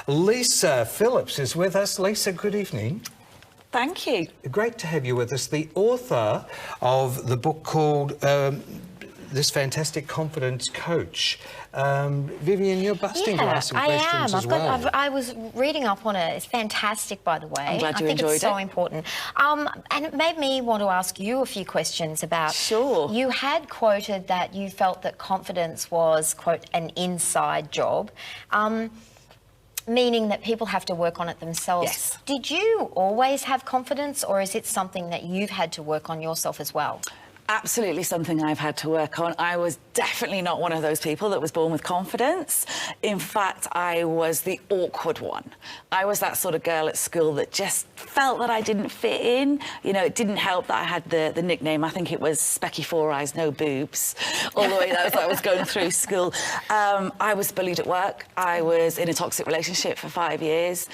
Lisa Phillips is with us. Lisa, good evening. Thank you. Great to have you with us. The author of the book called This Fantastic Confidence Coach. Vivian, you're busting to ask some questions as well. I was reading up on it. It's fantastic, by the way. I'm glad you enjoyed it. I think it's so important. And it made me want to ask you a few questions about... Sure. You had quoted that you felt that confidence was, quote, an inside job. Meaning that people have to work on it themselves. Yes. Did you always have confidence, or is it something that you've had to work on yourself as well? Absolutely something I've had to work on. I was definitely not one of those people that was born with confidence. In fact, I was the awkward one. I was that sort of girl at school that just felt that I didn't fit in. You know, it didn't help that I had the nickname, I think it was Specky Four Eyes, No Boobs, all the way as I was going through school. I was bullied at work. I was in a toxic relationship for 5 years.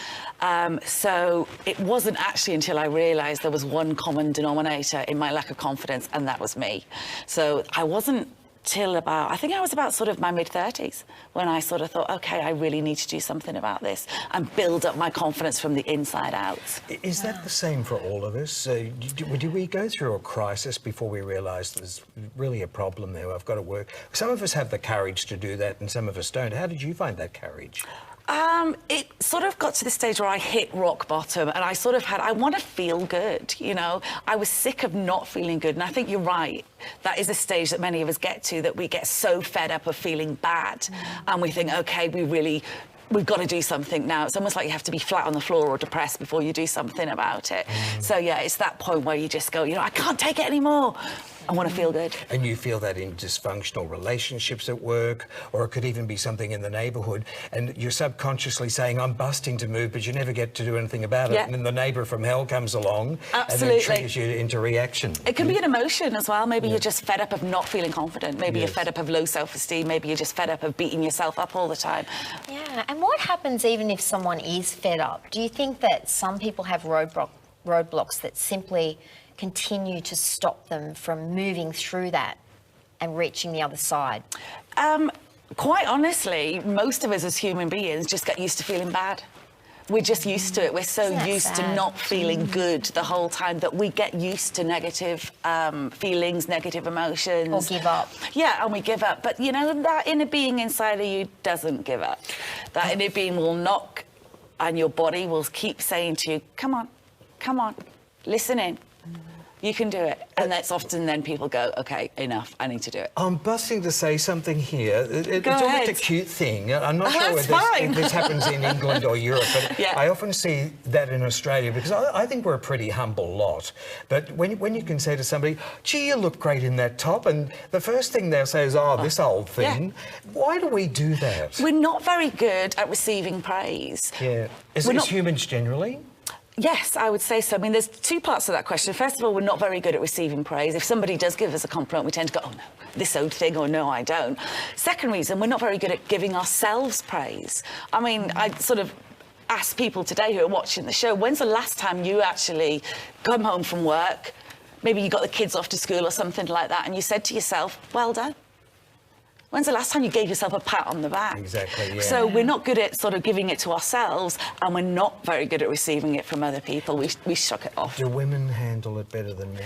So it wasn't actually until I realised there was one common denominator in my lack of confidence, and that was me. So I wasn't till about, I think I was about sort of my mid-30s when I sort of thought, OK, I really need to do something about this and build up my confidence from the inside out. Is that the same for all of us? Do we go through a crisis before we realise there's really a problem there? I've got to work. Some of us have the courage to do that and some of us don't. How did you find that courage? It sort of got to the stage where I hit rock bottom and I sort of had, I want to feel good, you know. I was sick of not feeling good, and I think you're right. That is a stage that many of us get to, that we get so fed up of feeling bad and we think, OK, we've got to do something now. It's almost like you have to be flat on the floor or depressed before you do something about it. So, yeah, it's that point where you just go, you know, I can't take it anymore. I want to feel good. And you feel that in dysfunctional relationships at work, or it could even be something in the neighbourhood, and you're subconsciously saying, I'm busting to move, but you never get to do anything about it. Yeah. And then the neighbour from hell comes along Absolutely. and then triggers you into reaction. It can be an emotion as well. Maybe you're just fed up of not feeling confident. Maybe you're fed up of low self-esteem. Maybe you're just fed up of beating yourself up all the time. Yeah, and what happens even if someone is fed up? Do you think that some people have roadblocks that simply continue to stop them from moving through that and reaching the other side? Quite honestly, most of us as human beings just get used to feeling bad. We're just used to it. We're so used to not feeling good the whole time that we get used to negative feelings, negative emotions. Or give up. Yeah, and we give up. But, you know, that inner being inside of you doesn't give up. That inner being will knock, and your body will keep saying to you, come on, listen in. You can do it. And that's often then people go, OK, enough, I need to do it. I'm busting to say something here. It's almost a cute thing. I'm not sure if this happens in England or Europe, but I often see that in Australia because I think we're a pretty humble lot. But when you can say to somebody, gee, you look great in that top, and the first thing they'll say is, oh, this old thing. Why do we do that? We're not very good at receiving praise. Yeah. Is humans generally? Yes, I would say so. I mean, there's two parts to that question. First of all, we're not very good at receiving praise. If somebody does give us a compliment, we tend to go, oh, no, this old thing, or no, I don't. Second reason, we're not very good at giving ourselves praise. I mean, I sort of ask people today who are watching the show, when's the last time you actually come home from work, maybe you got the kids off to school or something like that, and you said to yourself, well done? When's the last time you gave yourself a pat on the back? Exactly, yeah. So we're not good at sort of giving it to ourselves, and we're not very good at receiving it from other people. We shuck it off. Do women handle it better than men?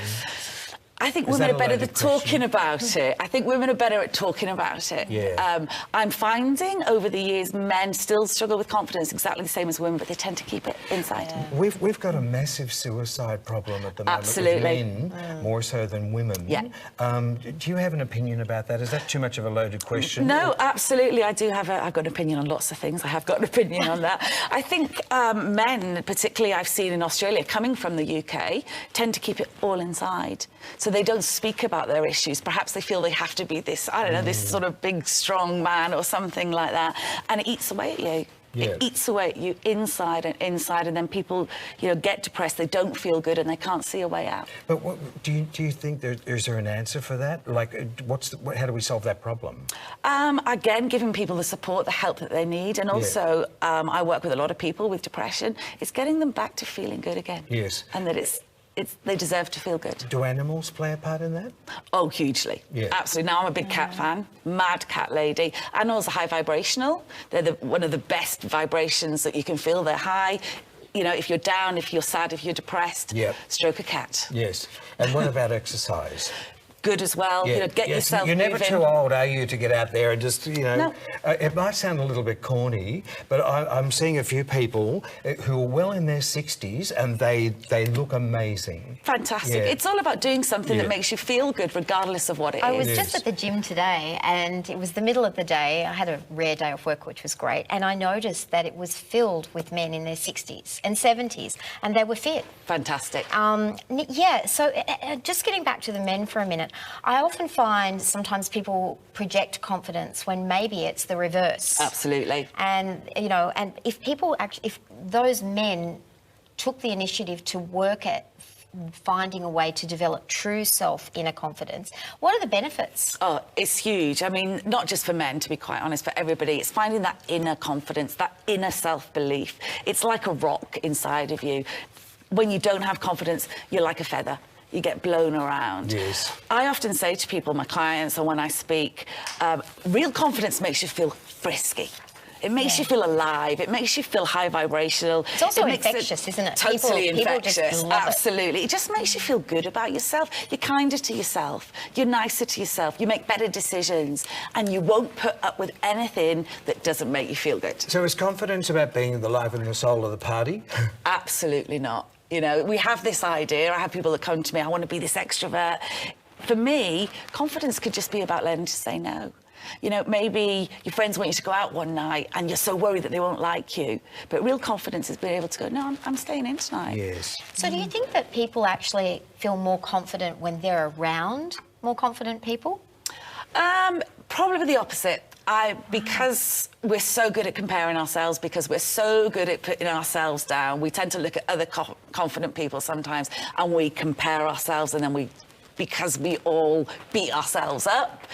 I think women are better at talking about it. I think women are better at talking about it. Yeah. I'm finding over the years men still struggle with confidence exactly the same as women, but they tend to keep it inside. Yeah. We've got a massive suicide problem at the moment. Absolutely. With men, more so than women. Yeah. Do you have an opinion about that? Is that too much of a loaded question? No, absolutely. I've got an opinion on lots of things. I have got an opinion on that. I think men, particularly I've seen in Australia, coming from the UK, tend to keep it all inside. So they don't speak about their issues. Perhaps they feel they have to be this, I don't know, this sort of big, strong man or something like that. And it eats away at you. Yeah. It eats away at you inside, and then people, you know, get depressed, they don't feel good, and they can't see a way out. But do you think is there an answer for that? Like, how do we solve that problem? Again, giving people the support, the help that they need, and also I work with a lot of people with depression. It's getting them back to feeling good again. Yes. And that it's they deserve to feel good. Do animals play a part in that? Oh, hugely. Yeah. Absolutely. Now I'm a big cat fan, mad cat lady. Animals are high vibrational. They're one of the best vibrations that you can feel. They're high. You know, if you're down, if you're sad, if you're depressed, stroke a cat. Yes. And what about exercise? Good as well. Yeah. You know, get yourself You're never moving. too old, are you, to get out there and just, you know... No. It might sound a little bit corny, but I'm seeing a few people who are well in their 60s and they look amazing. Fantastic. Yeah. It's all about doing something that makes you feel good, regardless of what it is. I was just at the gym today, and it was the middle of the day. I had a rare day off work, which was great, and I noticed that it was filled with men in their 60s and 70s, and they were fit. Fantastic. Yeah, so just getting back to the men for a minute, I often find sometimes people project confidence when maybe it's the reverse. Absolutely. And, you know, and if people actually, if those men took the initiative to work at finding a way to develop true self-inner confidence, what are the benefits? Oh, it's huge. I mean, not just for men, to be quite honest, for everybody. It's finding that inner confidence, that inner self-belief. It's like a rock inside of you. When you don't have confidence, you're like a feather. You get blown around. Yes. I often say to people, my clients, or when I speak, real confidence makes you feel frisky. It makes you feel alive. It makes you feel high vibrational. It's also infectious, isn't it? Totally infectious. People just love Absolutely. It just makes you feel good about yourself. You're kinder to yourself. You're nicer to yourself. You make better decisions. And you won't put up with anything that doesn't make you feel good. So is confidence about being the life and the soul of the party? Absolutely not. You know, we have this idea. I have people that come to me, I want to be this extrovert. For me, confidence could just be about learning to say no. You know, maybe your friends want you to go out one night and you're so worried that they won't like you. But real confidence is being able to go, no, I'm staying in tonight. Yes. So do you think that people actually feel more confident when they're around more confident people? Probably the opposite. Because we're so good at comparing ourselves, because we're so good at putting ourselves down, we tend to look at other confident people sometimes and we compare ourselves, and then because we all beat ourselves up,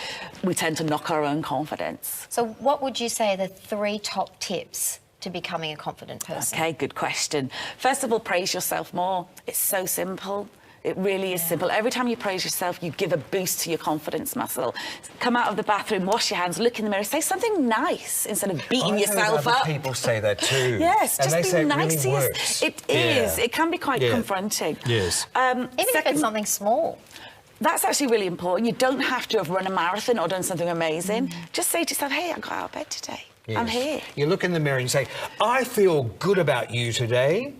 we tend to knock our own confidence. So what would you say are the 3 top tips to becoming a confident person? Okay, good question. First of all, praise yourself more. It's so simple. It really is simple. Every time you praise yourself, you give a boost to your confidence muscle. Come out of the bathroom, wash your hands, look in the mirror, say something nice instead of beating yourself up. People say that too. Yes, and just be nice to yourself. It is. Yeah. It can be quite confronting. Yes. Even if it's something small. That's actually really important. You don't have to have run a marathon or done something amazing. Just say to yourself, hey, I got out of bed today. Yes. I'm here. You look in the mirror and you say, I feel good about you today.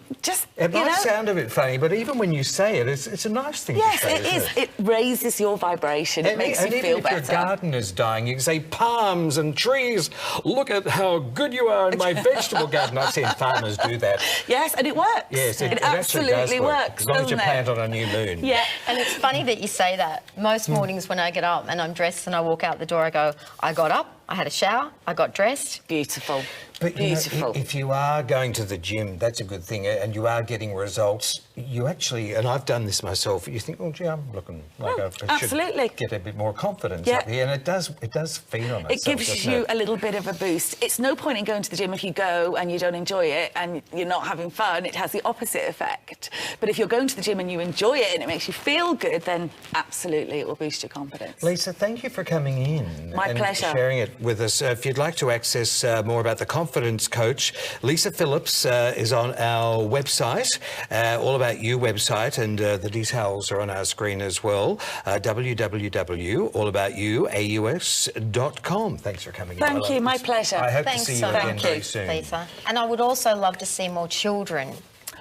It might sound a bit funny, but even when you say it, it's a nice thing to say. Yes, it is. It raises your vibration. It makes you feel better. Even if your garden is dying, you can say, palms and trees, look at how good you are in my vegetable garden. I've seen farmers do that. Yes, and it works. Yes, it absolutely works, as long as you plant on a new moon. Yeah, and it's funny that you say that. Most mornings when I get up and I'm dressed and I walk out the door, I go, I got up, I had a shower, I got dressed. Beautiful. But beautiful. If you are going to the gym, that's a good thing, and you are getting results, you actually, and I've done this myself, you think, oh, gee, I'm looking like I should get a bit more confidence up here, and it does feed on itself. It gives you a little bit of a boost. It's no point in going to the gym if you go and you don't enjoy it and you're not having fun. It has the opposite effect. But if you're going to the gym and you enjoy it and it makes you feel good, then absolutely it will boost your confidence. Lisa, thank you for coming in. My pleasure. Sharing it with us. If you'd like to access more about the confidence coach, Lisa Phillips is on our website, All About You website, and the details are on our screen as well, www.allaboutyouraus.com. Thanks for coming in. Thank you, my pleasure. I hope to see you again very soon. Lisa. And I would also love to see more children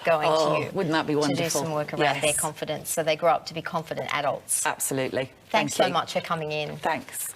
going to you. Wouldn't that be wonderful? To do some work around their confidence so they grow up to be confident adults. Absolutely. Thanks so much for coming in. Thanks.